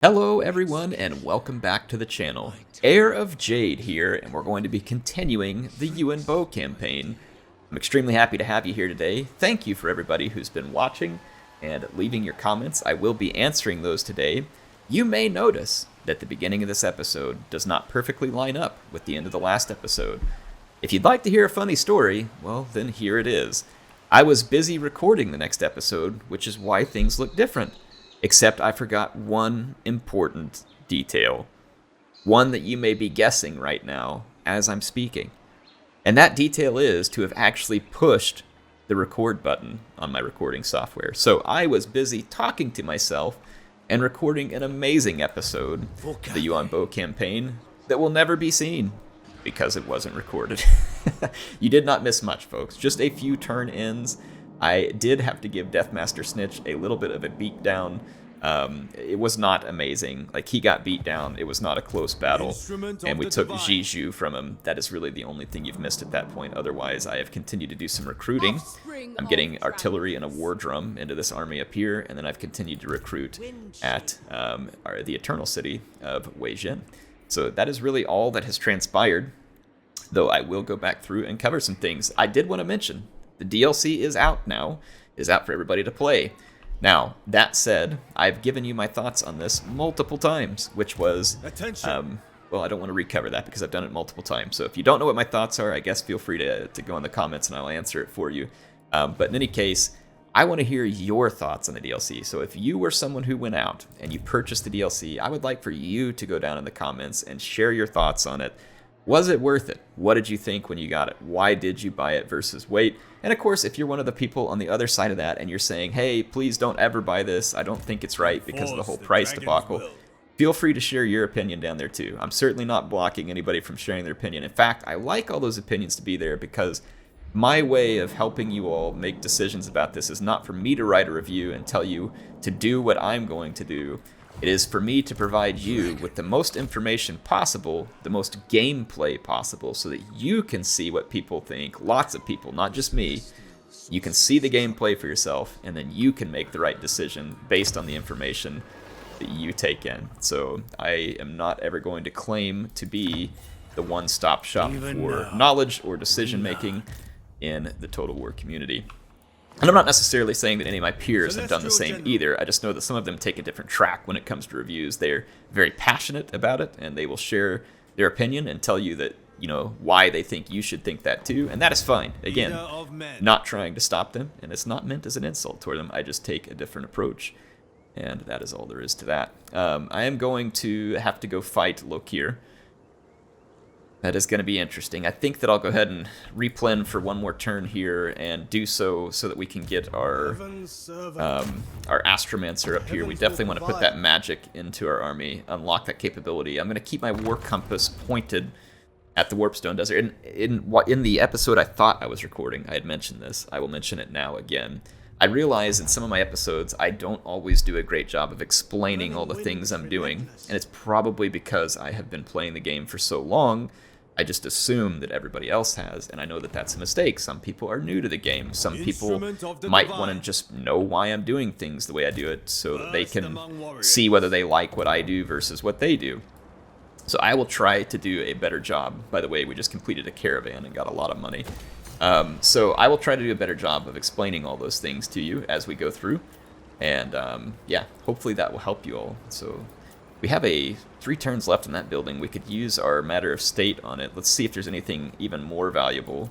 Hello everyone and welcome back to the channel. Heir of Jade here, and we're going to be continuing the Yuan Bo campaign. I'm extremely happy to have you here today. Thank you for everybody who's been watching and leaving your comments. I will be answering those today. You may notice that the beginning of this episode does not perfectly line up with the end of the last episode. If you'd like to hear a funny story, well then here it is. I was busy recording the next episode, which is why things look different. Except I forgot one important detail. One that you may be guessing right now as I'm speaking. And that detail is to have actually pushed the record button on my recording software. So I was busy talking to myself and recording an amazing episode of the Yuan Bo campaign that will never be seen because it wasn't recorded. You did not miss much, folks. Just a few turn ends. I did have to give Deathmaster Snitch a little bit of a beat down. It was not amazing. Like, he got beat down. It was not a close battle. And we took Jiju from him. That is really the only thing you've missed at that point. Otherwise, I have continued to do some recruiting. I'm getting artillery and a war drum into this army up here. And then I've continued to recruit at the Eternal City of Weijin. So that is really all that has transpired. Though I will go back through and cover some things. I did want to mention the DLC is out now, is out for everybody to play. Now, that said, I've given you my thoughts on this multiple times, which was, well, I don't want to recover that because I've done it multiple times. So if you don't know what my thoughts are, I guess feel free to go in the comments and I'll answer it for you. But in any case, I want to hear your thoughts on the DLC. So if you were someone who went out and you purchased the DLC, I would like for you to go down in the comments and share your thoughts on it. Was it worth it? What did you think when you got it? Why did you buy it versus wait? And of course, if you're one of the people on the other side of that and you're saying, hey, please don't ever buy this, I don't think it's right because of the whole price debacle, feel free to share your opinion down there too. I'm certainly not blocking anybody from sharing their opinion. In fact, I like all those opinions to be there because my way of helping you all make decisions about this is not for me to write a review and tell you to do what I'm going to do. It is for me to provide you with the most information possible, the most gameplay possible, so that you can see what people think, lots of people, not just me. You can see the gameplay for yourself, and then you can make the right decision based on the information that you take in. So I am not ever going to claim to be the one-stop shop for knowledge or decision-making in the Total War community. And I'm not necessarily saying that any of my peers have done the same either. I just know that some of them take a different track when it comes to reviews. They're very passionate about it, and they will share their opinion and tell you that, you know, why they think you should think that too. And that is fine. Again, not trying to stop them, and it's not meant as an insult toward them. I just take a different approach, and that is all there is to that. I am going to have to go fight Lokir. That is going to be interesting. I think that I'll go ahead and replen for one more turn here and do so that we can get our Astromancer up here. We definitely want to put that magic into our army, unlock that capability. I'm going to keep my War Compass pointed at the Warpstone Desert. In the episode I thought I was recording, I had mentioned this. I will mention it now again. I realize in some of my episodes I don't always do a great job of explaining all the things I'm doing, and it's probably because I have been playing the game for so long. I just assume that everybody else has, and I know that that's a mistake. Some people are new to the game. Some people might want to just know why I'm doing things the way I do it so that they can see whether they like what I do versus what they do. So I will try to do a better job. By the way, we just completed a caravan and got a lot of money. So I will try to do a better job of explaining all those things to you as we go through. And yeah, hopefully that will help you all. So we have 3 turns left in that building. We could use our Matter of State on it. Let's see if there's anything even more valuable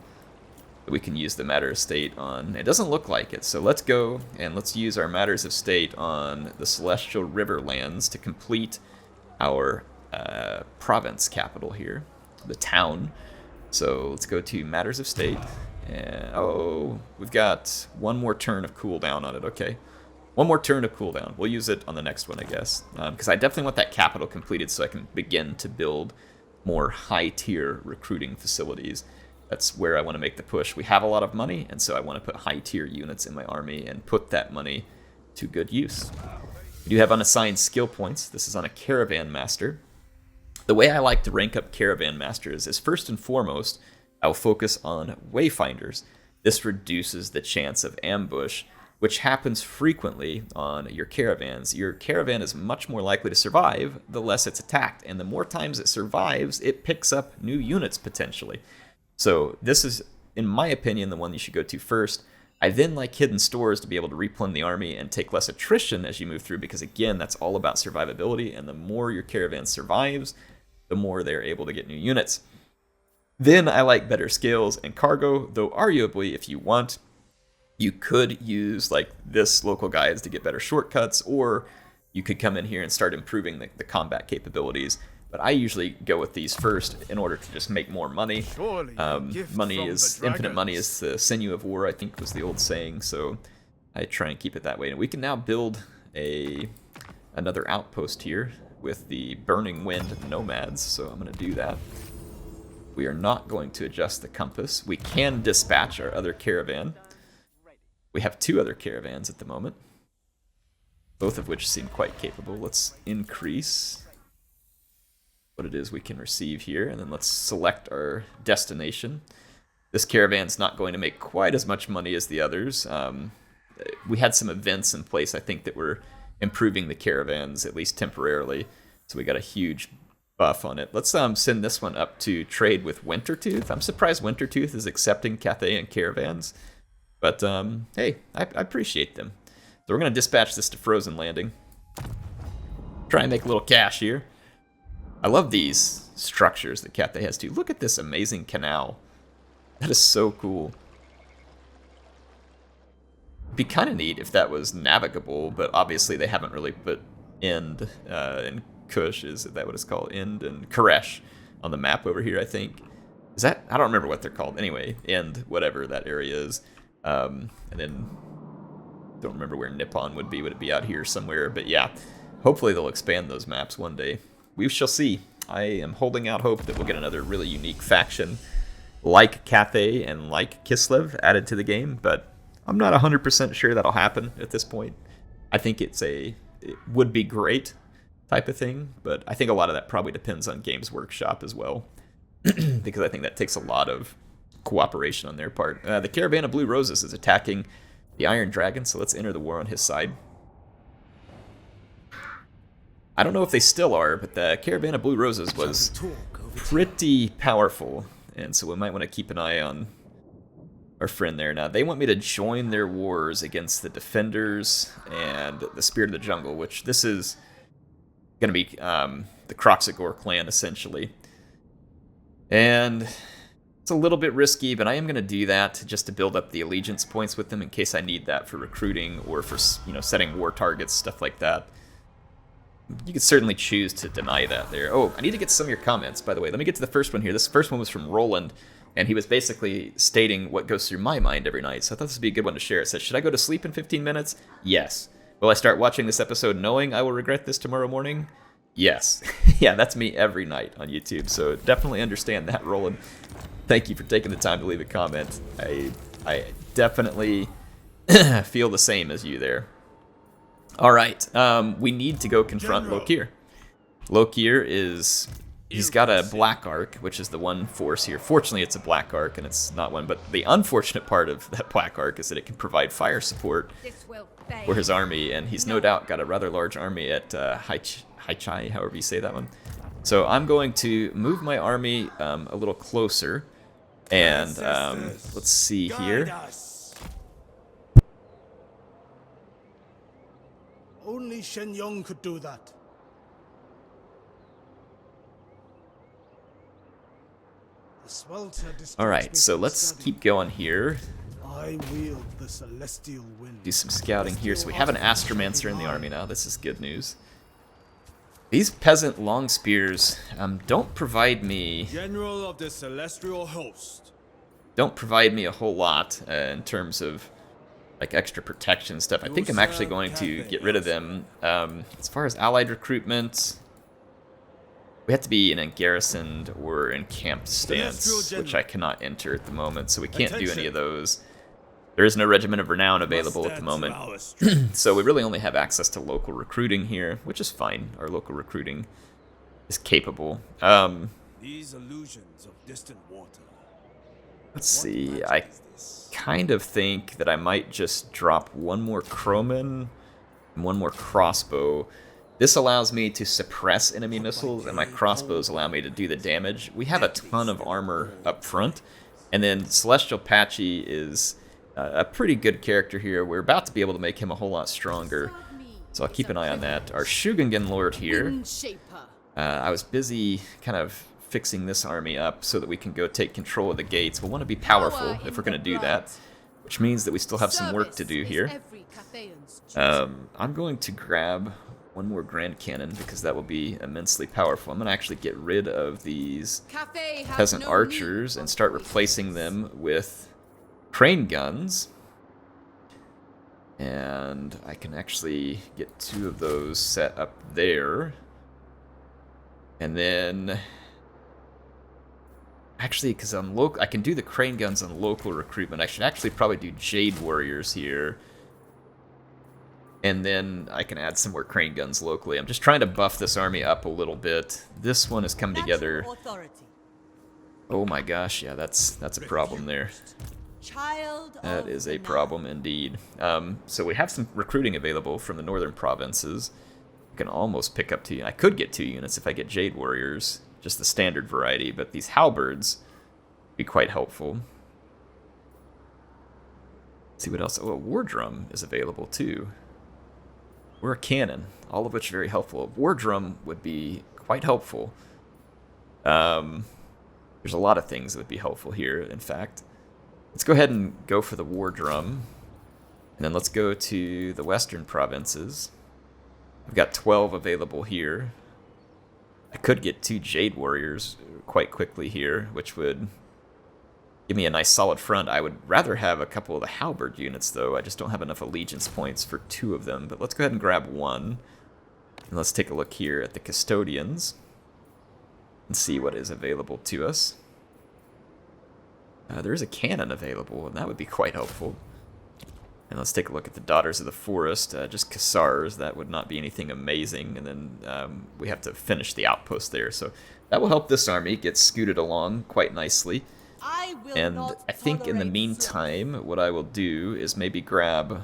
that we can use the Matter of State on. It doesn't look like it, so let's go and let's use our Matters of State on the Celestial Riverlands to complete our province capital here, the town. So let's go to Matters of State. And, oh, we've got one more turn of cooldown on it, okay. One more turn of cooldown. We'll use it on the next one, I guess. Because I definitely want that capital completed so I can begin to build more high-tier recruiting facilities. That's where I want to make the push. We have a lot of money, and so I want to put high-tier units in my army and put that money to good use. We do have unassigned skill points. This is on a Caravan Master. The way I like to rank up Caravan Masters is, first and foremost, I will focus on Wayfinders. This reduces the chance of ambush which happens frequently on your caravans. Your caravan is much more likely to survive the less it's attacked, and the more times it survives, it picks up new units potentially. So this is, in my opinion, the one you should go to first. I then like hidden stores to be able to replenish the army and take less attrition as you move through, because again, that's all about survivability, and the more your caravan survives, the more they're able to get new units. Then I like better skills and cargo, though arguably, if you want, you could use like this local guides to get better shortcuts, or you could come in here and start improving the combat capabilities. But I usually go with these first in order to just make more money. Money is infinite money is the sinew of war, I think was the old saying. So I try and keep it that way. And we can now build another outpost here with the Burning Wind Nomads. So I'm going to do that. We are not going to adjust the compass. We can dispatch our other caravan. We have 2 other caravans at the moment, both of which seem quite capable. Let's increase what it is we can receive here, and then let's select our destination. This caravan's not going to make quite as much money as the others. We had some events in place, I think, that were improving the caravans, at least temporarily, so we got a huge buff on it. Let's send this one up to trade with Wintertooth. I'm surprised Wintertooth is accepting Cathayan caravans. But, hey, I appreciate them. So we're going to dispatch this to Frozen Landing. Try and make a little cash here. I love these structures that Cathay has too. Look at this amazing canal. That is so cool. It'd be kind of neat if that was navigable, but obviously they haven't really put End and Kush, is that what it's called? End and Koresh on the map over here, I think. Is that? I don't remember what they're called. Anyway, End, whatever that area is. And then don't remember where Nippon would be. Would it be out here somewhere? But yeah, hopefully they'll expand those maps one day. We shall see. I am holding out hope that we'll get another really unique faction like Cathay and like Kislev added to the game, but I'm not 100% sure that'll happen at this point. I think it would be great type of thing, but I think a lot of that probably depends on Games Workshop as well, because I think that takes a lot of cooperation on their part. The Caravan of Blue Roses is attacking the Iron Dragon, so let's enter the war on his side. I don't know if they still are, but the Caravan of Blue Roses was pretty powerful, and so we might want to keep an eye on our friend there. Now, they want me to join their wars against the Defenders and the Spirit of the Jungle, which this is going to be the Kroxigor clan, essentially. And it's a little bit risky, but I am going to do that just to build up the allegiance points with them in case I need that for recruiting or for, setting war targets, stuff like that. You could certainly choose to deny that there. Oh, I need to get some of your comments, by the way. Let me get to the first one here. This first one was from Roland, and he was basically stating what goes through my mind every night, so I thought this would be a good one to share. It says, should I go to sleep in 15 minutes? Yes. Will I start watching this episode knowing I will regret this tomorrow morning? Yes. Yeah, that's me every night on YouTube, so definitely understand that, Roland. Thank you for taking the time to leave a comment. I definitely feel the same as you there. All right, we need to go confront Lokir. Lokir he's got a black arc, which is the one force here. Fortunately, it's a black arc, and it's not one. But the unfortunate part of that black arc is that it can provide fire support for his army, and he's no doubt got a rather large army at Haichai, however you say that one. So I'm going to move my army a little closer, and let's see here. Only Shen Yong could do that. Alright, so let's keep going here. I wield the Celestial Wind. Do some scouting here. So we have an Astromancer in the army now. This is good news. These peasant long spears don't provide me... General of the Celestial Host. Don't provide me a whole lot in terms of like extra protection stuff. I think I'm actually going to get rid of them. As far as allied recruitment, we have to be in a garrisoned or encamped stance, which I cannot enter at the moment, so we can't do any of those. There is no Regiment of Renown available at the moment, so we really only have access to local recruiting here, which is fine. Our local recruiting is capable. These illusions of distant water. Let's see, I kind of think that I might just drop one more Crowman and one more crossbow. This allows me to suppress enemy missiles, and my crossbows allow me to do the damage. We have a ton of armor up front, and then Celestial Patchy is a pretty good character here. We're about to be able to make him a whole lot stronger, so I'll keep an eye on that. Our Shugengen Lord here, I was busy kind of fixing this army up so that we can go take control of the gates. We'll want to be powerful if we're going to do that, which means that we still have some work to do here. I'm going to grab one more Grand Cannon because that will be immensely powerful. I'm going to actually get rid of these peasant archers and start replacing them with crane guns. And I can actually get 2 of those set up there. And then actually, because I can do the crane guns on local recruitment, I should actually probably do Jade Warriors here. And then I can add some more crane guns locally. I'm just trying to buff this army up a little bit. This one has come together. Oh my gosh, yeah, that's a problem there. That is a problem indeed. So we have some recruiting available from the northern provinces. I can almost pick up 2. I could get 2 units if I get Jade Warriors. Just the standard variety, but these halberds be quite helpful. Let's see what else. Oh, a war drum is available too. Or a cannon, all of which are very helpful. A war drum would be quite helpful. There's a lot of things that would be helpful here, in fact. Let's go ahead and go for the war drum. And then let's go to the western provinces. We've got 12 available here. I could get 2 Jade Warriors quite quickly here, which would give me a nice solid front. I would rather have a couple of the halberd units, though. I just don't have enough allegiance points for 2 of them. But let's go ahead and grab 1. And let's take a look here at the custodians and see what is available to us. There is a cannon available, and that would be quite helpful. And let's take a look at the Daughters of the Forest, just Cassars. That would not be anything amazing. And then we have to finish the outpost there. So that will help this army get scooted along quite nicely. And I think in the meantime, what I will do is maybe grab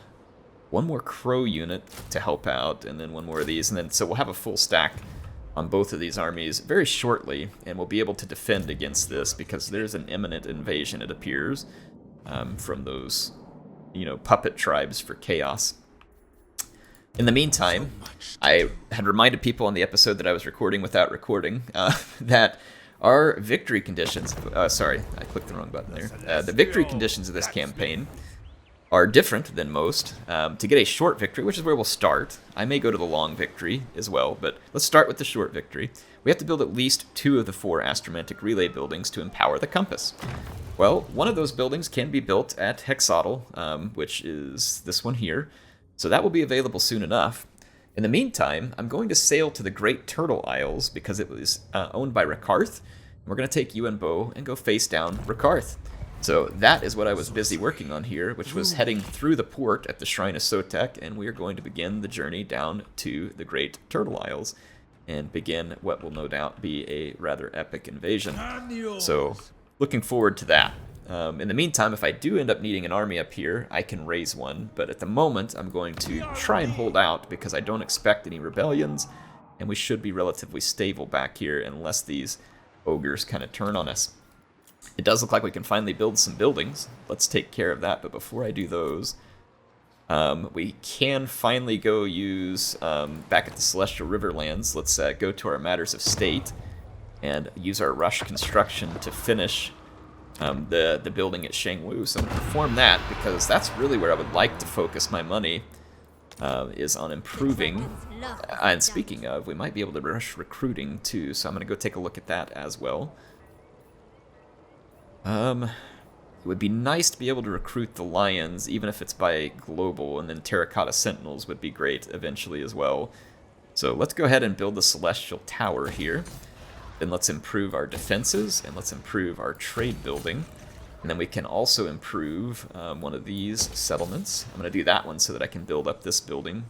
1 more Crow unit to help out, and then 1 more of these. And then so we'll have a full stack on both of these armies very shortly, and we'll be able to defend against this because there's an imminent invasion, it appears, from those, puppet tribes for chaos. In the meantime, I had reminded people on the episode that I was recording without recording that our victory conditions, sorry, I clicked the wrong button there. The victory conditions of this campaign are different than most. To get a short victory, which is where we'll start, I may go to the long victory as well, but let's start with the short victory. We have to build at least 2 of the 4 astromantic relay buildings to empower the compass. Well, one of those buildings can be built at Hexotl, which is this one here, so that will be available soon enough. In the meantime, I'm going to sail to the Great Turtle Isles because it was owned by Ricarth. We're going to take Yuan Bo and go face down Ricarth. So that is what I was busy working on here, which was heading through the port at the Shrine of Sotek, and we are going to begin the journey down to the Great Turtle Isles and begin what will no doubt be a rather epic invasion. So looking forward to that. In the meantime, if I do end up needing an army up here, I can raise one, but at the moment I'm going to try and hold out because I don't expect any rebellions, and we should be relatively stable back here unless these ogres kind of turn on us. It does look like we can finally build some buildings. Let's take care of that, but before I do those, we can finally go use, back at the Celestial Riverlands, let's go to our Matters of State and use our rush construction to finish the building at Shangwu. So I'm going to perform that because that's really where I would like to focus my money, is on improving. And speaking of, we might be able to rush recruiting too, so I'm going to go take a look at that as well. It would be nice to be able to recruit the Lions, even if it's by global, and then Terracotta Sentinels would be great eventually as well. So let's go ahead and build the Celestial Tower here. Then let's improve our defenses, and let's improve our trade building. And then we can also improve one of these settlements. I'm going to do that one so that I can build up this building,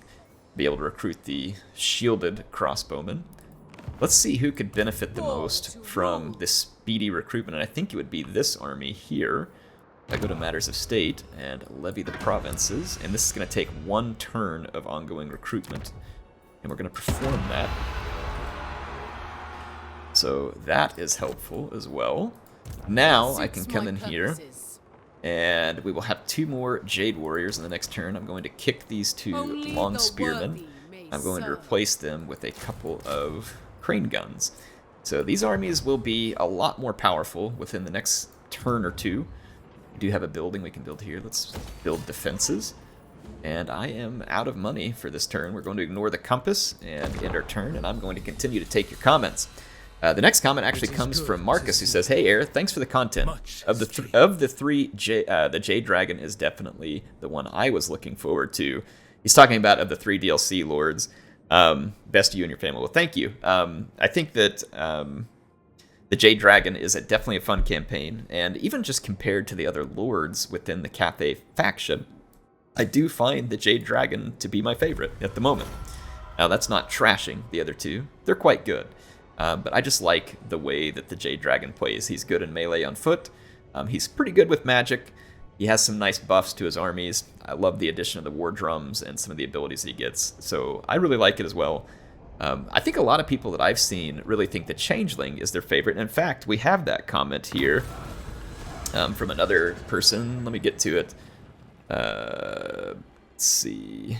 be able to recruit the shielded crossbowmen. Let's see who could benefit the most from this speedy recruitment, and I think it would be this army here. I go to Matters of State and levy the provinces, and this is going to take 1 turn of ongoing recruitment, and we're going to perform that. So that is helpful as well. Now I can come in here, and we will have 2 more Jade Warriors in the next turn. I'm going to kick these 2 Long Spearmen. I'm going to replace them with a couple of Crane Guns. So these armies will be a lot more powerful within the next turn or 2. We do have a building we can build here. Let's build defenses. And I am out of money for this turn. We're going to ignore the compass and end our turn, and I'm going to continue to take your comments. The next comment actually comes from Marcus, who says, "Hey, Air, thanks for the content. Of the three, the Jade Dragon is definitely the one I was looking forward to." He's talking about of the 3 DLC lords. Best to you and your family. Well, thank you. I think that the Jade Dragon is definitely a fun campaign, and even just compared to the other lords within the Cathay faction, I do find the Jade Dragon to be my favorite at the moment. Now, that's not trashing the other 2. They're quite good. But I just like the way that the Jade Dragon plays. He's good in melee on foot. He's pretty good with magic. He has some nice buffs to his armies. I love the addition of the war drums and some of the abilities he gets. So I really like it as well. I think a lot of people that I've seen really think the Changeling is their favorite. In fact, we have that comment here from another person. Let me get to it. Let's see.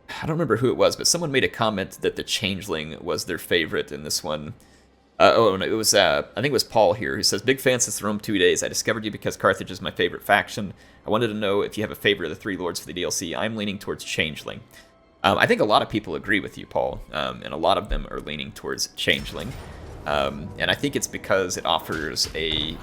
I don't remember who it was, but someone made a comment that the Changeling was their favorite in this one. Oh, no, it was, I think it was Paul here, who says, "Big fan since the Rome 2 days. I discovered you because Carthage is my favorite faction. I wanted to know if you have a favorite of the 3 lords for the DLC. I'm leaning towards Changeling." I think a lot of people agree with you, Paul, and a lot of them are leaning towards Changeling. And I think it's because it offers a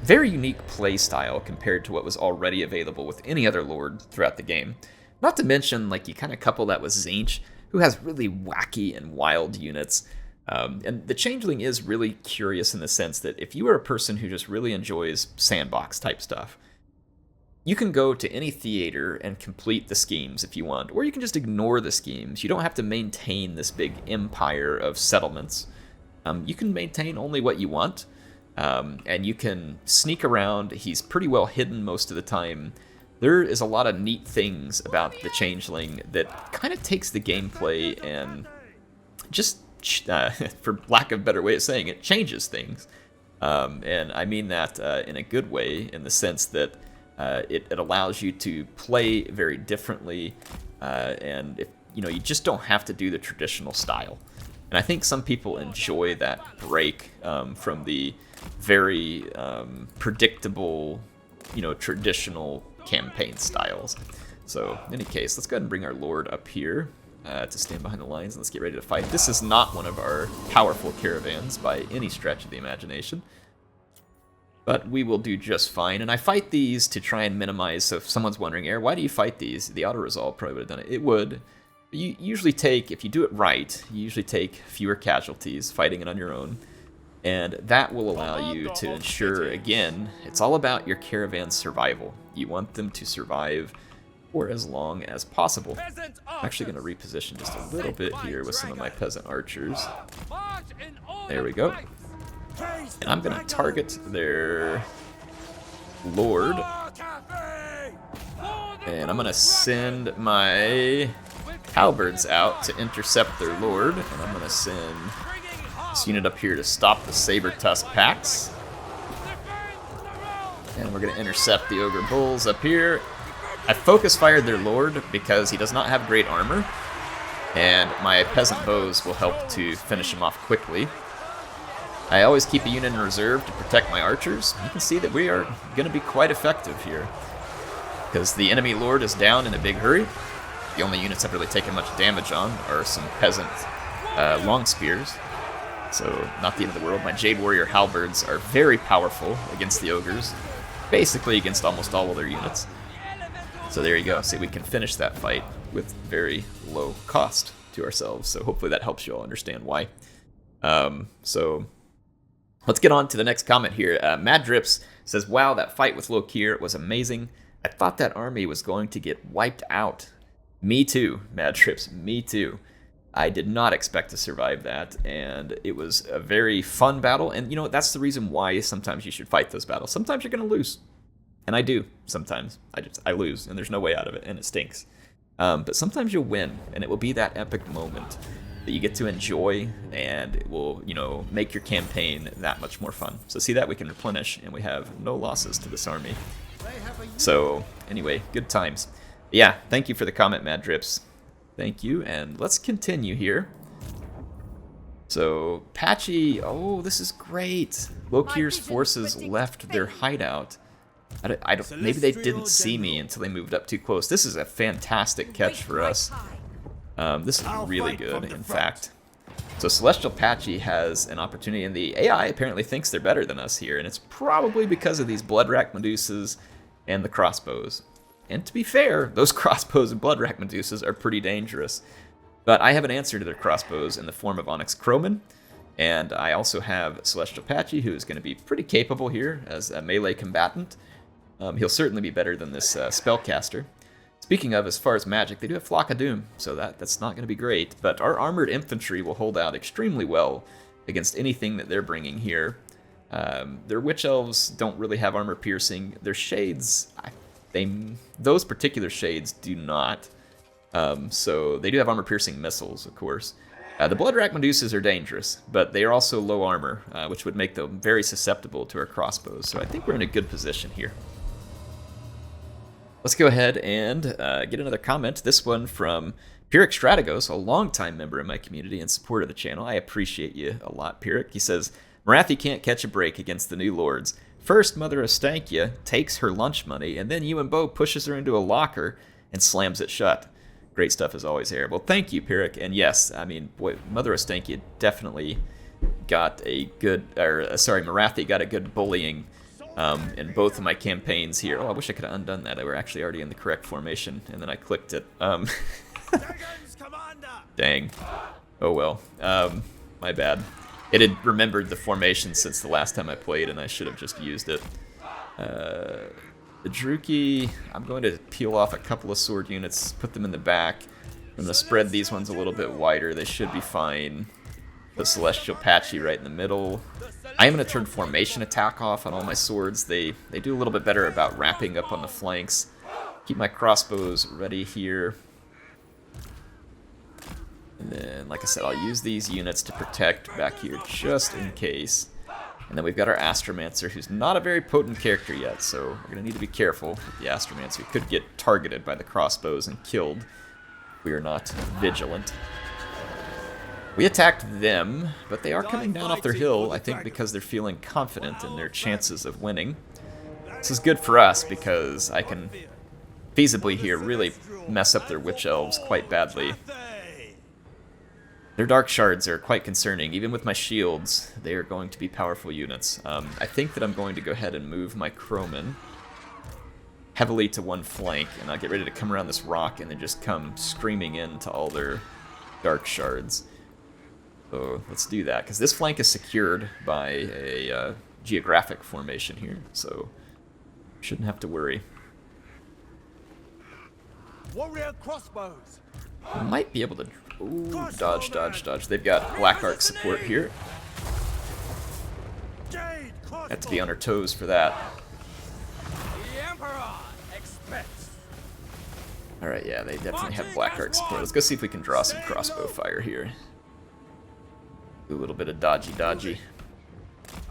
very unique play style compared to what was already available with any other lord throughout the game. Not to mention, like, you kind of couple that with Tzeentch, who has really wacky and wild units. And the Changeling is really curious in the sense that if you are a person who just really enjoys sandbox type stuff, you can go to any theater and complete the schemes if you want, or you can just ignore the schemes. You don't have to maintain this big empire of settlements. You can maintain only what you want, and you can sneak around. He's pretty well hidden most of the time. There is a lot of neat things about the Changeling that kind of takes the gameplay and just, for lack of a better way of saying it, changes things. And I mean that in a good way, in the sense that it allows you to play very differently, and you just don't have to do the traditional style. And I think some people enjoy that break from the very predictable, traditional campaign styles. So in any case, let's go ahead and bring our lord up here to stand behind the lines, and let's get ready to fight. This is not one of our powerful caravans by any stretch of the imagination, but we will do just fine. And I fight these to try and minimize, so if someone's wondering, Air, why do you fight these? The auto-resolve probably would have done it. It would. You usually take, if you do it right, you usually take fewer casualties fighting it on your own. And that will allow you to ensure, again, it's all about your caravan's survival. You want them to survive for as long as possible. I'm actually going to reposition just a little bit here with some of my peasant archers. There we go. And I'm going to target their lord. And I'm going to send my halberds out to intercept their lord. And I'm going to send this unit up here to stop the saber tusk packs. And we're going to intercept the ogre bulls up here. I focus fired their lord because he does not have great armor, and my peasant bows will help to finish him off quickly. I always keep a unit in reserve to protect my archers. You can see that we are going to be quite effective here, because the enemy lord is down in a big hurry. The only units I've really taken much damage on are some peasant long spears, so not the end of the world. My Jade Warrior halberds are very powerful against the ogres, basically against almost all of their units. So there you go. See, we can finish that fight with very low cost to ourselves. So hopefully that helps you all understand why. So let's get on to the next comment here. Mad Drips says, "Wow, that fight with Lokir was amazing. I thought that army was going to get wiped out." Me too, Mad Drips. Me too. I did not expect to survive that, and it was a very fun battle. And you know what? That's the reason why sometimes you should fight those battles. Sometimes you're going to lose, and I do. Sometimes I lose, and there's no way out of it, and it stinks. But sometimes you'll win, and it will be that epic moment that you get to enjoy, and it will, you know, make your campaign that much more fun. So see that we can replenish, and we have no losses to this army. So anyway, good times. Yeah, thank you for the comment, Mad Drips. Thank you, and let's continue here. So, Patchy, oh, this is great. Lokir's forces left their hideout. I don't, maybe they didn't see me until they moved up too close. This is a fantastic catch for us. This is really good, in fact. So Celestial Patchy has an opportunity, and the AI apparently thinks they're better than us here, and it's probably because of these Bloodrack Medusas and the crossbows. And to be fair, those crossbows and Bloodrack Medusas are pretty dangerous. But I have an answer to their crossbows in the form of Onyx Crowman, and I also have Celestial Patchy, who is going to be pretty capable here as a melee combatant. He'll certainly be better than this spellcaster. Speaking of, as far as magic, they do have Flock of Doom, so that's not going to be great. But our armored infantry will hold out extremely well against anything that they're bringing here. Their Witch Elves don't really have armor piercing. Their Shades, those particular Shades do not. So they do have armor piercing missiles, of course. The Bloodrack Medusas are dangerous, but they are also low armor, which would make them very susceptible to our crossbows. So I think we're in a good position here. Let's go ahead and get another comment. This one from Pyrrhic Strategos, a longtime member of my community and supporter of the channel. I appreciate you a lot, Pyrrhic. He says, Morathi can't catch a break against the new lords. First, Mother Ostankia takes her lunch money, and then Yuan Bo pushes her into a locker and slams it shut. Great stuff as always, here. Well, thank you, Pyrrhic. And yes, I mean, boy, Mother Ostankia definitely got a good, Morathi got a good bullying in both of my campaigns here. Oh, I wish I could have undone that. I were actually already in the correct formation, and then I clicked it. Dang. Oh well. My bad. It had remembered the formation since the last time I played, and I should have just used it. The Druki, I'm going to peel off a couple of sword units, put them in the back. I'm going to spread these ones a little bit wider. They should be fine. Put Celestial Patchy right in the middle. I am going to turn formation attack off on all my swords. They do a little bit better about wrapping up on the flanks. Keep my crossbows ready here. And then, like I said, I'll use these units to protect back here just in case. And then we've got our Astromancer, who's not a very potent character yet, so we're going to need to be careful with the Astromancer. He could get targeted by the crossbows and killed if we are not vigilant. We attacked them, but they are coming down off their hill, I think because they're feeling confident in their chances of winning. This is good for us because I can feasibly here really mess up their Witch Elves quite badly. Their Dark Shards are quite concerning. Even with my shields, they are going to be powerful units. I think that I'm going to go ahead and move my Crowman heavily to one flank, and I'll get ready to come around this rock and then just come screaming into all their Dark Shards. So let's do that, because this flank is secured by a geographic formation here, so shouldn't have to worry. Warrior crossbows. I might be able to... Ooh, dodge, dodge, dodge. They've got Black Arc support here. Have to be on our toes for that. Alright, yeah, they definitely have Black Arc support. Let's go see if we can draw some crossbow fire here. Do a little bit of dodgy.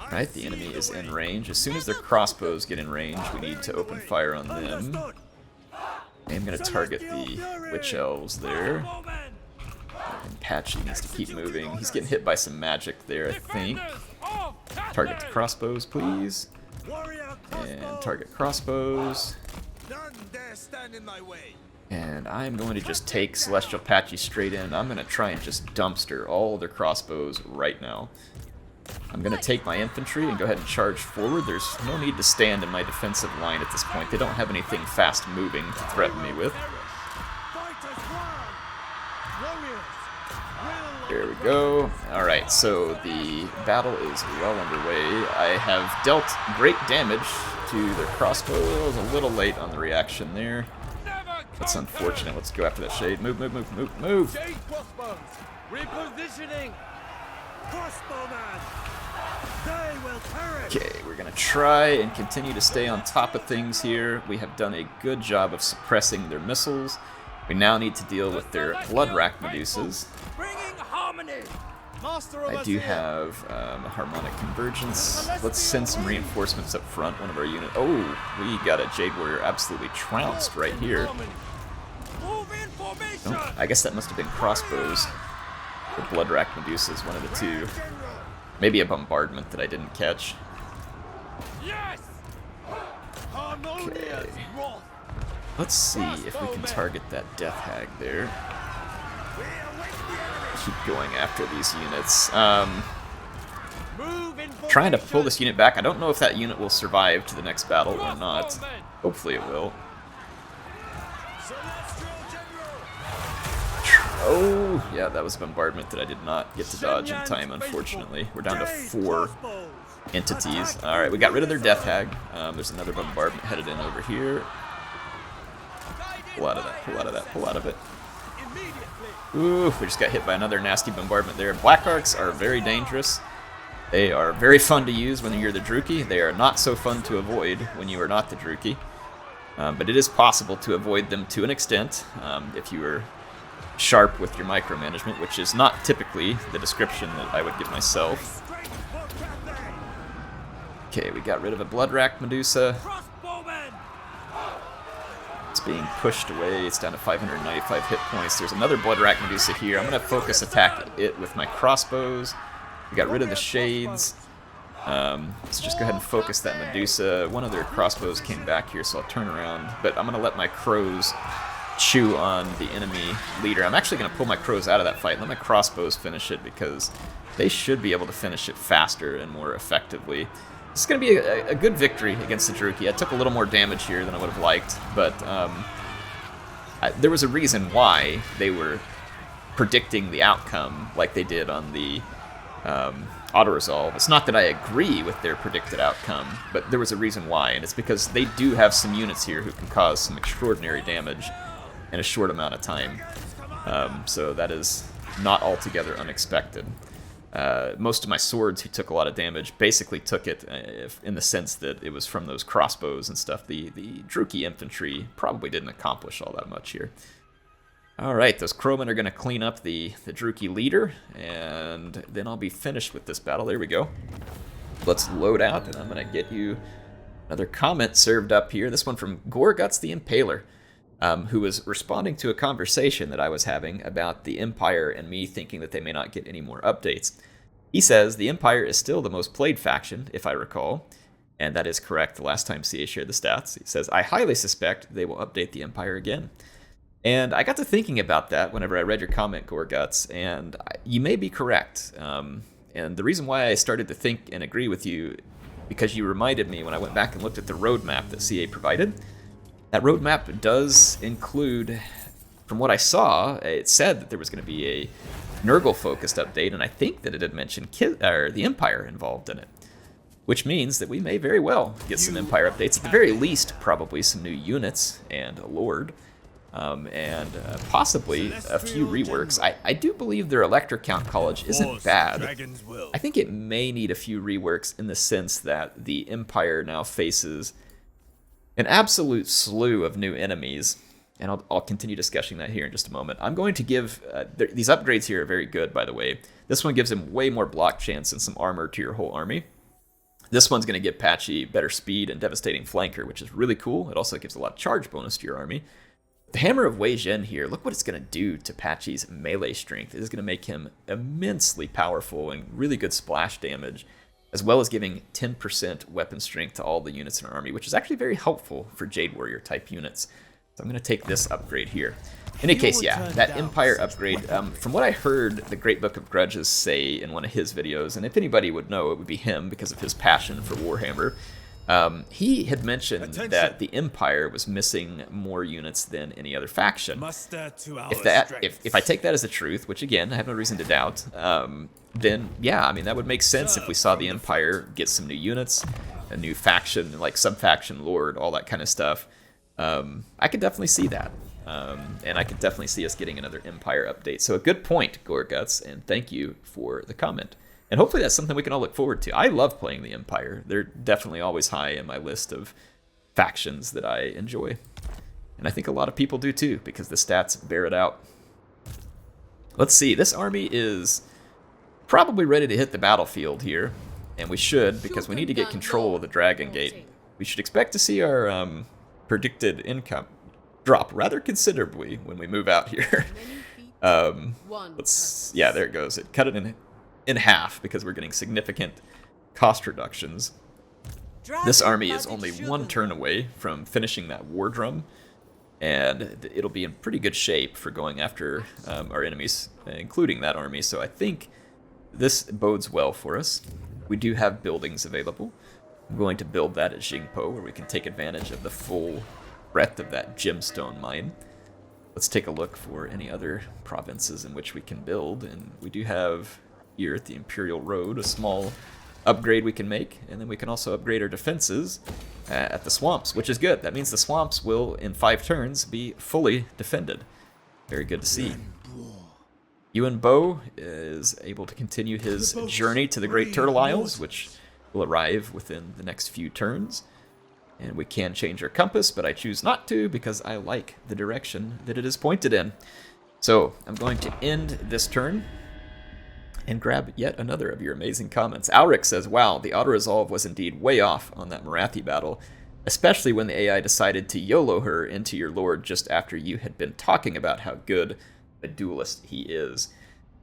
Alright, the enemy is in range. As soon as their crossbows get in range, we need to open fire on them. I am going to target the Witch Elves there. And Patchy needs to keep moving. He's getting hit by some magic there, I think. Target the crossbows, please. And target crossbows. And I'm going to just take Celestial Patchy straight in. I'm going to try and just dumpster all their crossbows right now. I'm going to take my infantry and go ahead and charge forward. There's no need to stand in my defensive line at this point. They don't have anything fast-moving to threaten me with. There we go. Alright, so the battle is well underway. I have dealt great damage to their crossbows. A little late on the reaction there. That's unfortunate. Let's go after that shade. Move, move, move, move, move. Jade crossbows. Repositioning. Crossbowman. They will perish. Okay, we're going to try and continue to stay on top of things here. We have done a good job of suppressing their missiles. We now need to deal with their blood rack Medusas. Bringing harmony. Master of I do have a harmonic convergence. Let's send some reinforcements up front. One of our units. Oh, we got a Jade Warrior absolutely trounced right here. Move in formation. Oh, I guess that must have been crossbows. Or blood rack Medusas, one of the two. Maybe a bombardment that I didn't catch. Yes. Harmonious wrath. Let's see if we can target that Death Hag there. Keep going after these units. Move in Trying to pull this unit back. I don't know if that unit will survive to the next battle or not. Hopefully it will. Oh, yeah, that was a bombardment that I did not get to dodge in time, unfortunately. We're down to 4 entities. Alright, we got rid of their Death Hag. There's another bombardment headed in over here. Pull out of that, pull out of that, pull out of it. Ooh, we just got hit by another nasty bombardment there. Black Arcs are very dangerous. They are very fun to use when you're the Druki. They are not so fun to avoid when you are not the Druki. But it is possible to avoid them to an extent if you are sharp with your micromanagement, which is not typically the description that I would give myself. Okay, we got rid of a Blood Rack Medusa. It's being pushed away. It's down to 595 hit points. There's another Blood Rack Medusa here. I'm going to focus attack it with my crossbows. We got rid of the shades. Let's just go ahead and focus that Medusa. One of their crossbows came back here, so I'll turn around. But I'm going to let my crows chew on the enemy leader. I'm actually going to pull my crows out of that fight and let my crossbows finish it because they should be able to finish it faster and more effectively. This is going to be a good victory against the Druki. I took a little more damage here than I would have liked, but there was a reason why they were predicting the outcome like they did on the auto-resolve. It's not that I agree with their predicted outcome, but there was a reason why, and it's because they do have some units here who can cause some extraordinary damage in a short amount of time. So that is not altogether unexpected. Most of my swords who took a lot of damage basically took it in the sense that it was from those crossbows and stuff. The Druki infantry probably didn't accomplish all that much here. Alright, those crowmen are going to clean up the Druki leader, and then I'll be finished with this battle. There we go. Let's load out, and I'm going to get you another comment served up here. This one from Gorguts the Impaler, who was responding to a conversation that I was having about the Empire and me thinking that they may not get any more updates. He says, the Empire is still the most played faction, if I recall, and that is correct the last time CA shared the stats. He says, I highly suspect they will update the Empire again. And I got to thinking about that whenever I read your comment, Gorguts, and you may be correct. And the reason why I started to think and agree with you, because you reminded me when I went back and looked at the roadmap that CA provided. That roadmap does include, from what I saw, it said that there was going to be a Nurgle-focused update, and I think that it had mentioned the Empire involved in it. Which means that we may very well get some Empire updates. At the very least, probably some new units and a Lord. And possibly a few reworks. I do believe their Electric Count College isn't bad. I think it may need a few reworks in the sense that the Empire now faces an absolute slew of new enemies, and I'll continue discussing that here in just a moment. I'm going to give... these upgrades here are very good, by the way. This one gives him way more block chance and some armor to your whole army. This one's going to give Patchy better speed and devastating flanker, which is really cool. It also gives a lot of charge bonus to your army. The Hammer of Wei Zhen here, look what it's going to do to Patchy's melee strength. It is going to make him immensely powerful and really good splash damage, as well as giving 10% weapon strength to all the units in our army, which is actually very helpful for Jade Warrior type units. So I'm going to take this upgrade here. In any case, yeah, that Empire upgrade, from what I heard the Great Book of Grudges say in one of his videos, and if anybody would know, it would be him because of his passion for Warhammer. He had mentioned that the Empire was missing more units than any other faction. If I take that as the truth, which again I have no reason to doubt, then yeah, I mean that would make sense if we saw the Empire get some new units, a new faction like sub-faction lord, all that kind of stuff. I could definitely see that. And I could definitely see us getting another Empire update. So a good point, Goreguts, and thank you for the comment. And hopefully that's something we can all look forward to. I love playing the Empire. They're definitely always high in my list of factions that I enjoy. And I think a lot of people do too, because the stats bear it out. Let's see, this army is probably ready to hit the battlefield here. And we should, because we need to get control of the Dragon Gate. We should expect to see our predicted income drop rather considerably when we move out here. Yeah, there it goes. It cut it in half because we're getting significant cost reductions. This army is only one turn away from finishing that war drum, and it'll be in pretty good shape for going after our enemies, including that army. So I think this bodes well for us. We do have buildings available. I'm going to build that at Jingpo, where we can take advantage of the full breadth of that gemstone mine. Let's take a look for any other provinces in which we can build, and we do have here at the Imperial Road a small upgrade we can make, and then we can also upgrade our defenses at the swamps, which is good. That means the swamps will, in 5 turns, be fully defended. Very good to see. Yuan Bo is able to continue his journey to the Great Turtle Isles, which will arrive within the next few turns. And we can change our compass, but I choose not to because I like the direction that it is pointed in. So I'm going to end this turn and grab yet another of your amazing comments. Alric says, wow, the auto-resolve was indeed way off on that Marathi battle, especially when the AI decided to YOLO her into your lord just after you had been talking about how good a duelist he is.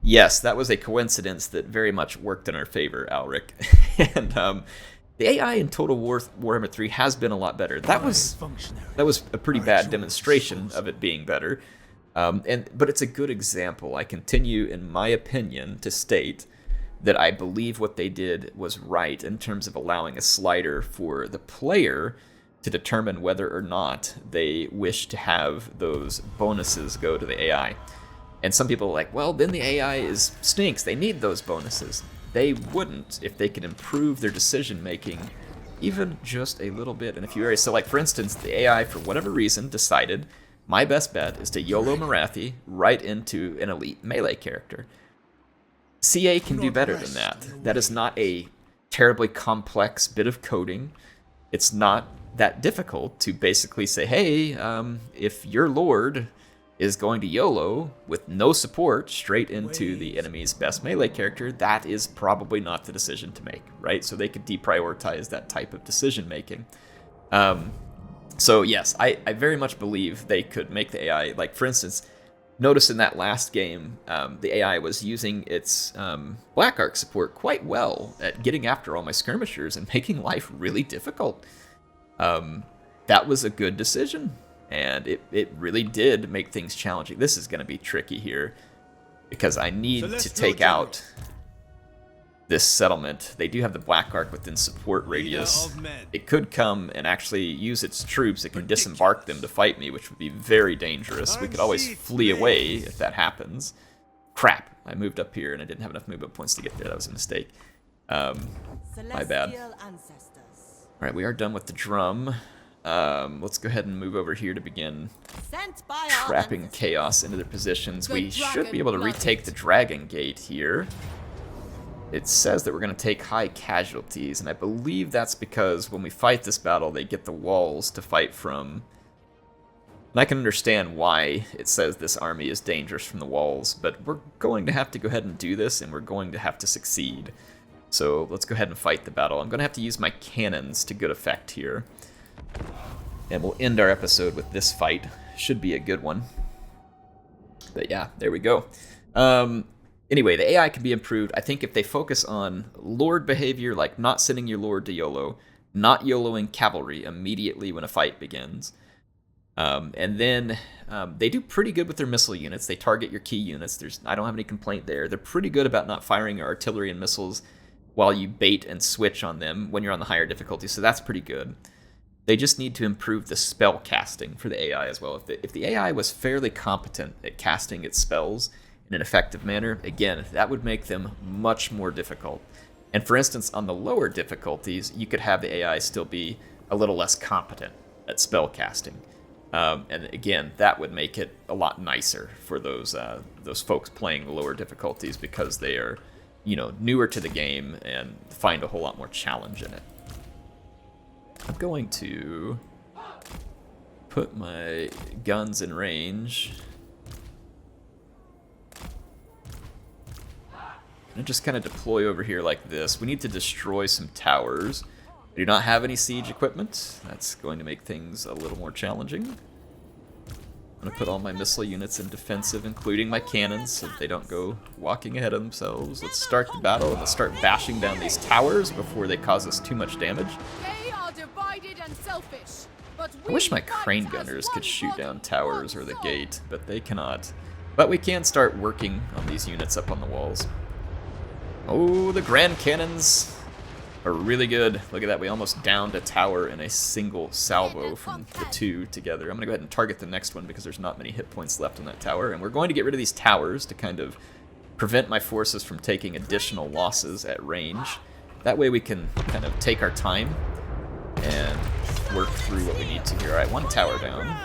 Yes, that was a coincidence that very much worked in our favor, Alric. And the AI in Total War Warhammer 3 has been a lot better. That was a pretty bad demonstration of it being better. But it's a good example. I continue, in my opinion, to state that I believe what they did was right in terms of allowing a slider for the player to determine whether or not they wish to have those bonuses go to the AI. And some people are like, well, then the AI stinks. They need those bonuses. They wouldn't if they could improve their decision making even just a little bit. And if you so like for instance, the AI for whatever reason decided my best bet is to YOLO Marathi right into an elite melee character. CA can do better than that. That is not a terribly complex bit of coding. It's not that difficult to basically say, hey, if your lord is going to YOLO with no support straight into the enemy's best melee character, that is probably not the decision to make, right? So they could deprioritize that type of decision making. So yes, I very much believe they could make the AI, like for instance, notice in that last game, the AI was using its Black Arc support quite well at getting after all my skirmishers and making life really difficult. That was a good decision. And it really did make things challenging. This is going to be tricky here because I need to take out this settlement. They do have the Black Arc within support radius. It could come and actually use its troops. It can disembark them to fight me, which would be very dangerous. We could always flee away if that happens. Crap, I moved up here and I didn't have enough movement points to get there. That was a mistake. My bad. Alright, we are done with the drum. Let's go ahead and move over here to begin trapping chaos into their positions. We should be able to retake the Dragon Gate here. It says that we're going to take high casualties, and I believe that's because when we fight this battle, they get the walls to fight from. And I can understand why it says this army is dangerous from the walls, but we're going to have to go ahead and do this, and we're going to have to succeed. So let's go ahead and fight the battle. I'm going to have to use my cannons to good effect here. And we'll end our episode with this fight. Should be a good one. But yeah, there we go. Anyway, the AI can be improved. I think if they focus on Lord behavior, like not sending your Lord to YOLO, not YOLOing cavalry immediately when a fight begins. And then they do pretty good with their missile units. They target your key units. I don't have any complaint there. They're pretty good about not firing your artillery and missiles while you bait and switch on them when you're on the higher difficulty, so that's pretty good. They just need to improve the spell casting for the AI as well. If the AI was fairly competent at casting its spells in an effective manner, again, that would make them much more difficult. And for instance, on the lower difficulties, you could have the AI still be a little less competent at spell casting. And again, that would make it a lot nicer for those folks playing the lower difficulties, because they are, you know, newer to the game and find a whole lot more challenge in it. I'm going to put my guns in range. And just kind of deploy over here like this. We need to destroy some towers. I do not have any siege equipment. That's going to make things a little more challenging. I'm going to put all my missile units in defensive, including my cannons, so that they don't go walking ahead of themselves. Let's start the battle, and let's start bashing down these towers before they cause us too much damage. They are divided and selfish, but I wish my crane gunners could shoot down towers or the gate, but they cannot. But we can start working on these units up on the walls. Oh, the grand cannons are really good. Look at that, we almost downed a tower in a single salvo from the two together. I'm going to go ahead and target the next one because there's not many hit points left on that tower. And we're going to get rid of these towers to kind of prevent my forces from taking additional losses at range. That way we can kind of take our time and work through what we need to here. Alright, one tower down.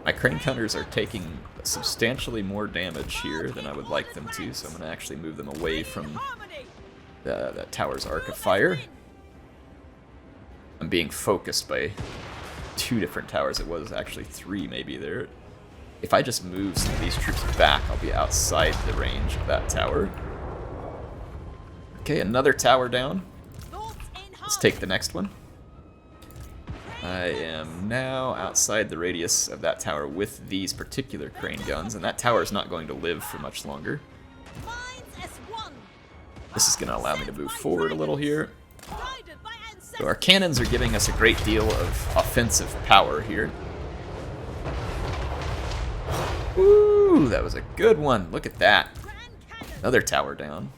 My crane gunners are taking substantially more damage here than I would like them to, so I'm going to actually move them away from that tower's arc of fire. I'm being focused by 2 different towers. It was actually 3 maybe there. If I just move some of these troops back, I'll be outside the range of that tower. Okay, another tower down. Let's take the next one. I am now outside the radius of that tower with these particular crane guns, and that tower is not going to live for much longer. This is going to allow me to move forward a little here. So our cannons are giving us a great deal of offensive power here. Ooh, that was a good one. Look at that. Another tower down.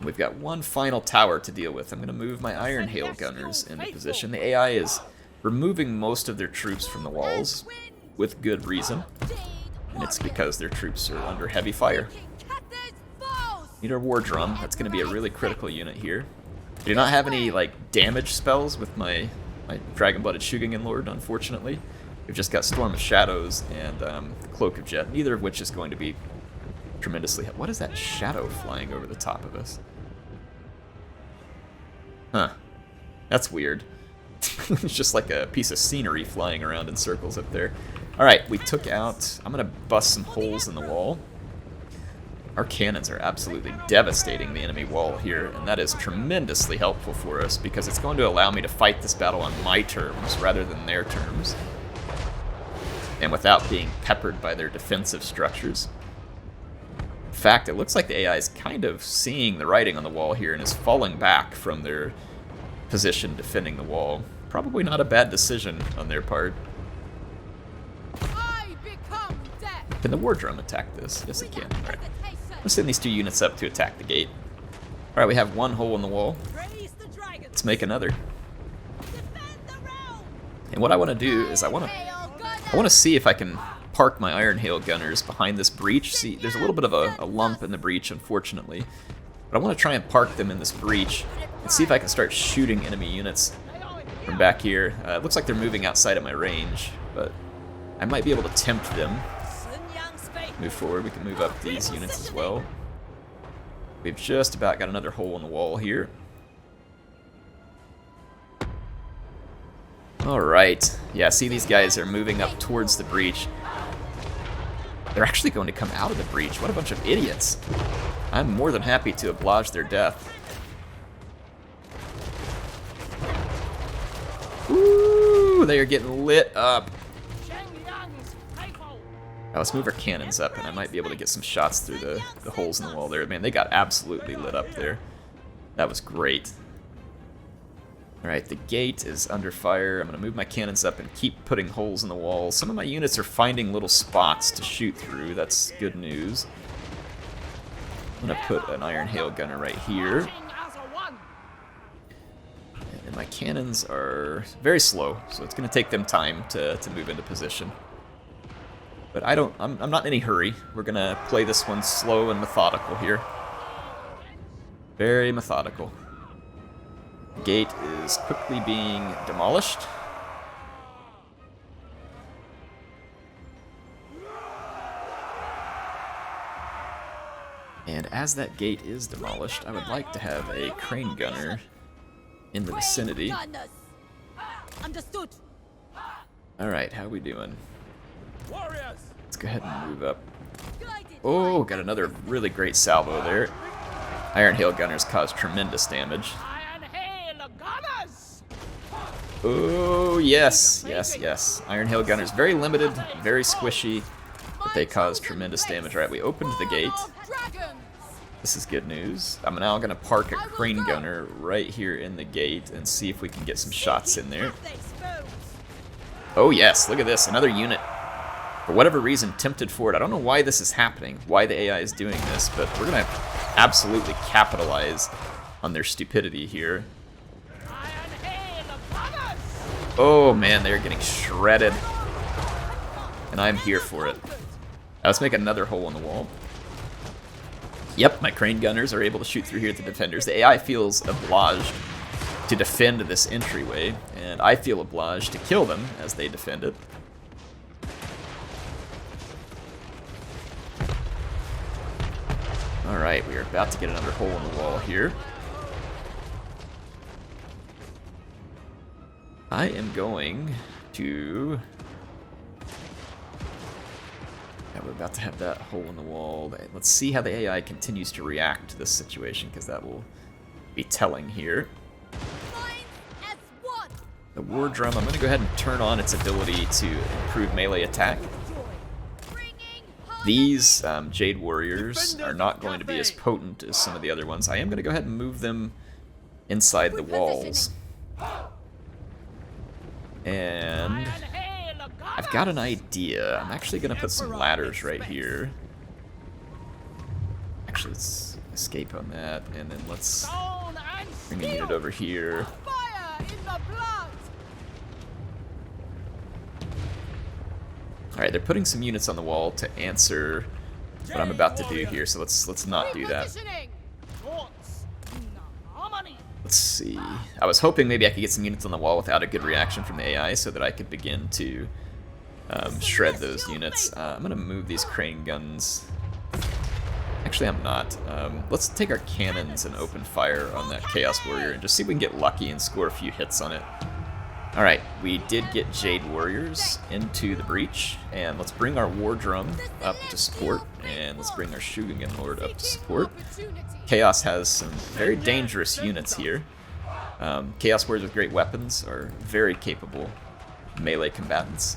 We've got one final tower to deal with. I'm going to move my iron hail gunners into position. The AI is removing most of their troops from the walls with good reason. And it's because their troops are under heavy fire. Need our war drum. That's going to be a really critical unit here. I do not have any like damage spells with my Dragon-Blooded Shugengen Lord, unfortunately. We've just got Storm of Shadows and Cloak of Jet, neither of which is going to be tremendously... What is that shadow flying over the top of us? Huh. That's weird. It's just like a piece of scenery flying around in circles up there. Alright, we took out... I'm going to bust some holes in the wall. Our cannons are absolutely devastating the enemy wall here, and that is tremendously helpful for us because it's going to allow me to fight this battle on my terms rather than their terms, and without being peppered by their defensive structures. In fact, it looks like the AI is kind of seeing the writing on the wall here and is falling back from their position defending the wall. Probably not a bad decision on their part. Can the war drum attack this? Yes, it can. Alright. Let's send these 2 units up to attack the gate. Alright, we have one hole in the wall. Let's make another. And what I want to do is I want to see if I can park my iron hail gunners behind this breach. See, there's a little bit of a lump in the breach, unfortunately. But I want to try and park them in this breach and see if I can start shooting enemy units from back here. It looks like they're moving outside of my range, but I might be able to tempt them. Move forward, we can move up these units as well. We've just about got another hole in the wall here. Alright, yeah, see these guys are moving up towards the breach. They're actually going to come out of the breach. What a bunch of idiots. I'm more than happy to oblige their death. Ooh, they are getting lit up. Now let's move our cannons up, and I might be able to get some shots through the holes in the wall there. Man, they got absolutely lit up there. That was great. Alright, the gate is under fire. I'm going to move my cannons up and keep putting holes in the wall. Some of my units are finding little spots to shoot through. That's good news. I'm going to put an iron hail gunner right here. And my cannons are very slow, so it's going to take them time to move into position. But I'm not in any hurry. We're going to play this one slow and methodical here. Very methodical. The gate is quickly being demolished. And as that gate is demolished, I would like to have a crane gunner in the vicinity. Understood. Alright, how we doing? Warriors! Let's go ahead and move up. Oh, got another really great salvo there. Iron Hail Gunners cause tremendous damage. Iron Hail Gunners! Oh, yes, yes, yes. Iron Hail Gunners, very limited, very squishy, but they cause tremendous damage. Alright, we opened the gate. This is good news. I'm now going to park a crane gunner right here in the gate and see if we can get some shots in there. Oh yes, look at this, another unit. For whatever reason, tempted forward. I don't know why this is happening, why the AI is doing this, but we're going to absolutely capitalize on their stupidity here. Oh man, they're getting shredded. And I'm here for it. Now, let's make another hole in the wall. Yep, my crane gunners are able to shoot through here at the defenders. The AI feels obliged to defend this entryway, and I feel obliged to kill them as they defend it. Alright, we are about to get another hole in the wall here. I am going to... Yeah, we're about to have that hole in the wall. Let's see how the AI continues to react to this situation, because that will be telling here. The War Drum, I'm going to go ahead and turn on its ability to improve melee attack. These Jade Warriors are not going to be as potent as some of the other ones. I am going to go ahead and move them inside the walls. And I've got an idea. I'm actually going to put some ladders right here. Actually, let's escape on that, and then let's bring a unit over here. Alright, they're putting some units on the wall to answer what I'm about to do here, so let's not do that. Let's see. I was hoping maybe I could get some units on the wall without a good reaction from the AI so that I could begin to shred those units. I'm going to move these crane guns. Actually, I'm not. Let's take our cannons and open fire on that Chaos Warrior and just see if we can get lucky and score a few hits on it. Alright, we did get Jade Warriors into the breach, and let's bring our War Drum up to support, and let's bring our Shugengen Lord up to support. Chaos has some very dangerous units here. Chaos Warriors with great weapons are very capable melee combatants.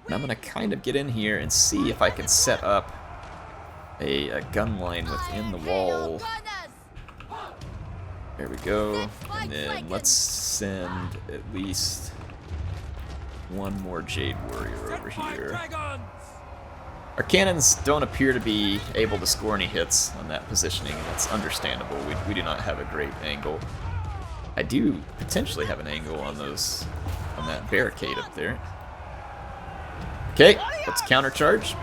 And I'm going to kind of get in here and see if I can set up a gun line within the wall. There we go, and then let's send at least one more Jade Warrior over here. Our cannons don't appear to be able to score any hits on that positioning, and that's understandable. We do not have a great angle. I do potentially have an angle on that barricade up there. Okay, let's countercharge.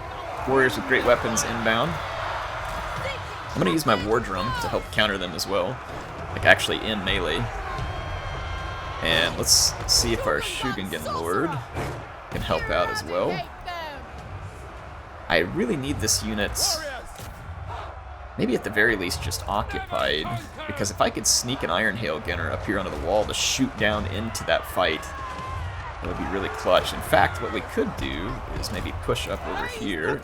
Warriors with great weapons inbound. I'm going to use my War Drum to help counter them as well. Like actually in melee. And let's see if our Shugengen Lord can help out as well. I really need this unit, maybe at the very least just occupied, because if I could sneak an Iron Hail Gunner up here onto the wall to shoot down into that fight, that would be really clutch. In fact, what we could do is maybe push up over here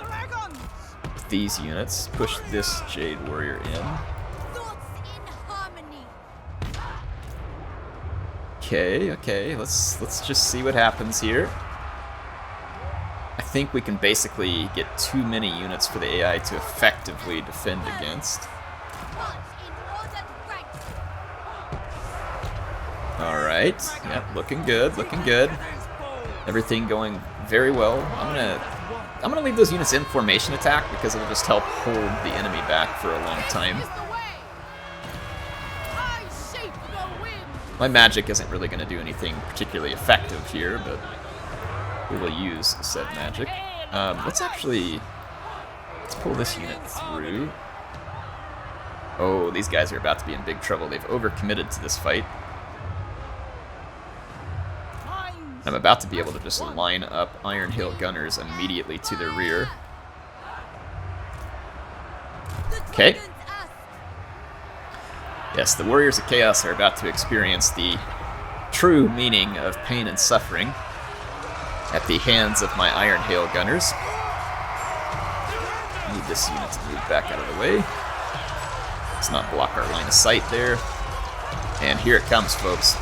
with these units, push this Jade Warrior in. Okay, let's just see what happens here. I think we can basically get too many units for the AI to effectively defend against. Alright, yep, looking good, looking good. Everything going very well. I'm gonna leave those units in formation attack because it'll just help hold the enemy back for a long time. My magic isn't really going to do anything particularly effective here, but we will use said magic. Let's pull this unit through. Oh, these guys are about to be in big trouble. They've overcommitted to this fight. I'm about to be able to just line up Iron Hail Gunners immediately to their rear. Okay. Yes, the Warriors of Chaos are about to experience the true meaning of pain and suffering at the hands of my Iron Hail Gunners. Need this unit to move back out of the way. Let's not block our line of sight there. And here it comes, folks.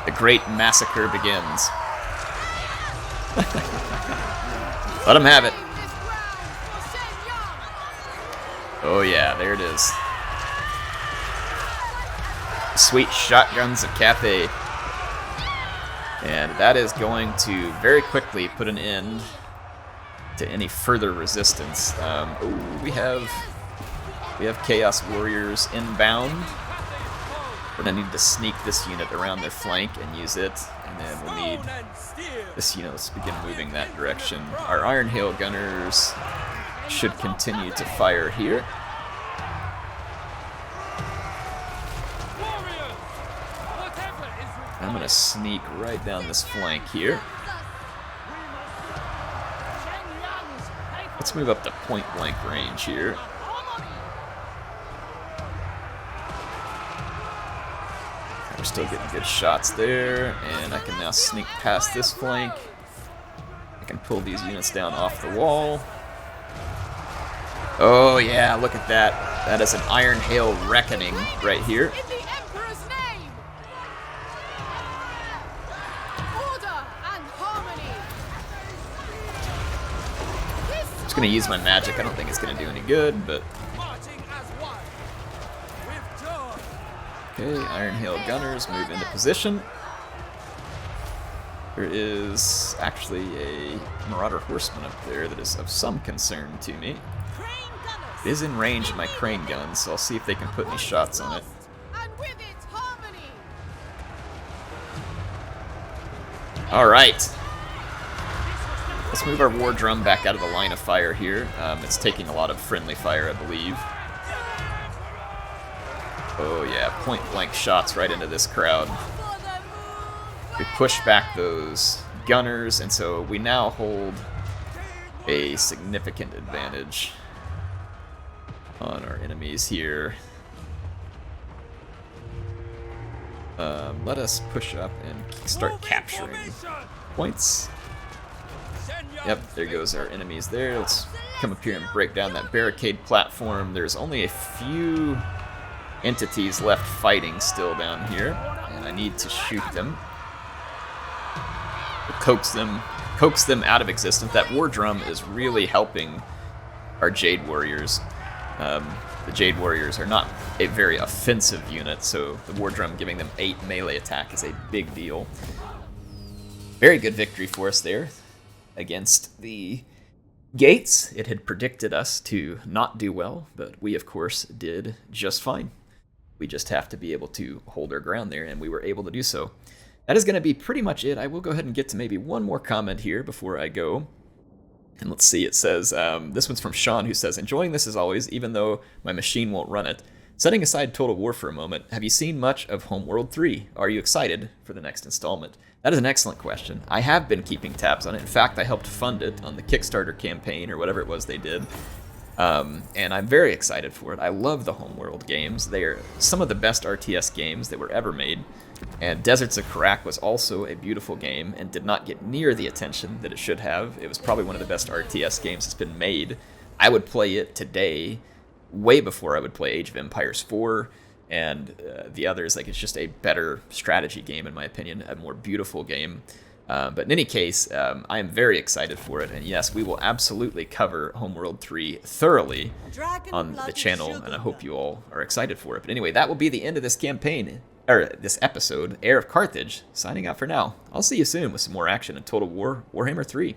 The great massacre begins. Let them have it. Oh yeah, there it is. Sweet shotguns of Cathay. And that is going to very quickly put an end to any further resistance. Ooh, we have Chaos Warriors inbound. We're gonna need to sneak this unit around their flank and use it, and then we'll need this unit. Let's begin moving that direction. Our Iron Hail Gunners should continue to fire here. I'm gonna sneak right down this flank here. Let's move up to point blank range here. We're still getting good shots there, and I can now sneak past this flank. I can pull these units down off the wall. Oh yeah, look at that. That is an Iron Hail Reckoning right here. I'm gonna use my magic. I don't think it's gonna do any good, but okay. Iron Hail Gunners move into position. There is actually a Marauder Horseman up there that is of some concern to me. It is in range of my crane gun, so I'll see if they can put any shots on it. All right. Let's move our War Drum back out of the line of fire here. It's taking a lot of friendly fire, I believe. Oh yeah, point blank shots right into this crowd. We push back those gunners, and so we now hold a significant advantage on our enemies here. Let us push up and start capturing points. Yep, there goes our enemies there. Let's come up here and break down that barricade platform. There's only a few entities left fighting still down here, and I need to shoot them. Coax them out of existence. That War Drum is really helping our Jade Warriors. The Jade Warriors are not a very offensive unit, so the War Drum giving them 8 melee attack is a big deal. Very good victory for us there against the Gates. It had predicted us to not do well, but we of course did just fine. We just have to be able to hold our ground there, and we were able to do so. That is going to be pretty much it. I will go ahead and get to maybe one more comment here before I go. And let's see, it says, this one's from Sean, who says, enjoying this as always, even though my machine won't run it. Setting aside Total War for a moment, have you seen much of Homeworld 3? Are you excited for the next installment? That is an excellent question. I have been keeping tabs on it. In fact, I helped fund it on the Kickstarter campaign, or whatever it was they did. And I'm very excited for it. I love the Homeworld games. They are some of the best RTS games that were ever made. And Deserts of Karak was also a beautiful game and did not get near the attention that it should have. It was probably one of the best RTS games that's been made. I would play it today way before I would play Age of Empires 4 and the others. Like, it's just a better strategy game, in my opinion, a more beautiful game. But in any case, I am very excited for it, and yes, we will absolutely cover Homeworld 3 thoroughly on the channel, and I hope you all are excited for it. But anyway, that will be the end of this campaign, or this episode. Heir of Carthage, signing out for now. I'll see you soon with some more action in Total War Warhammer 3.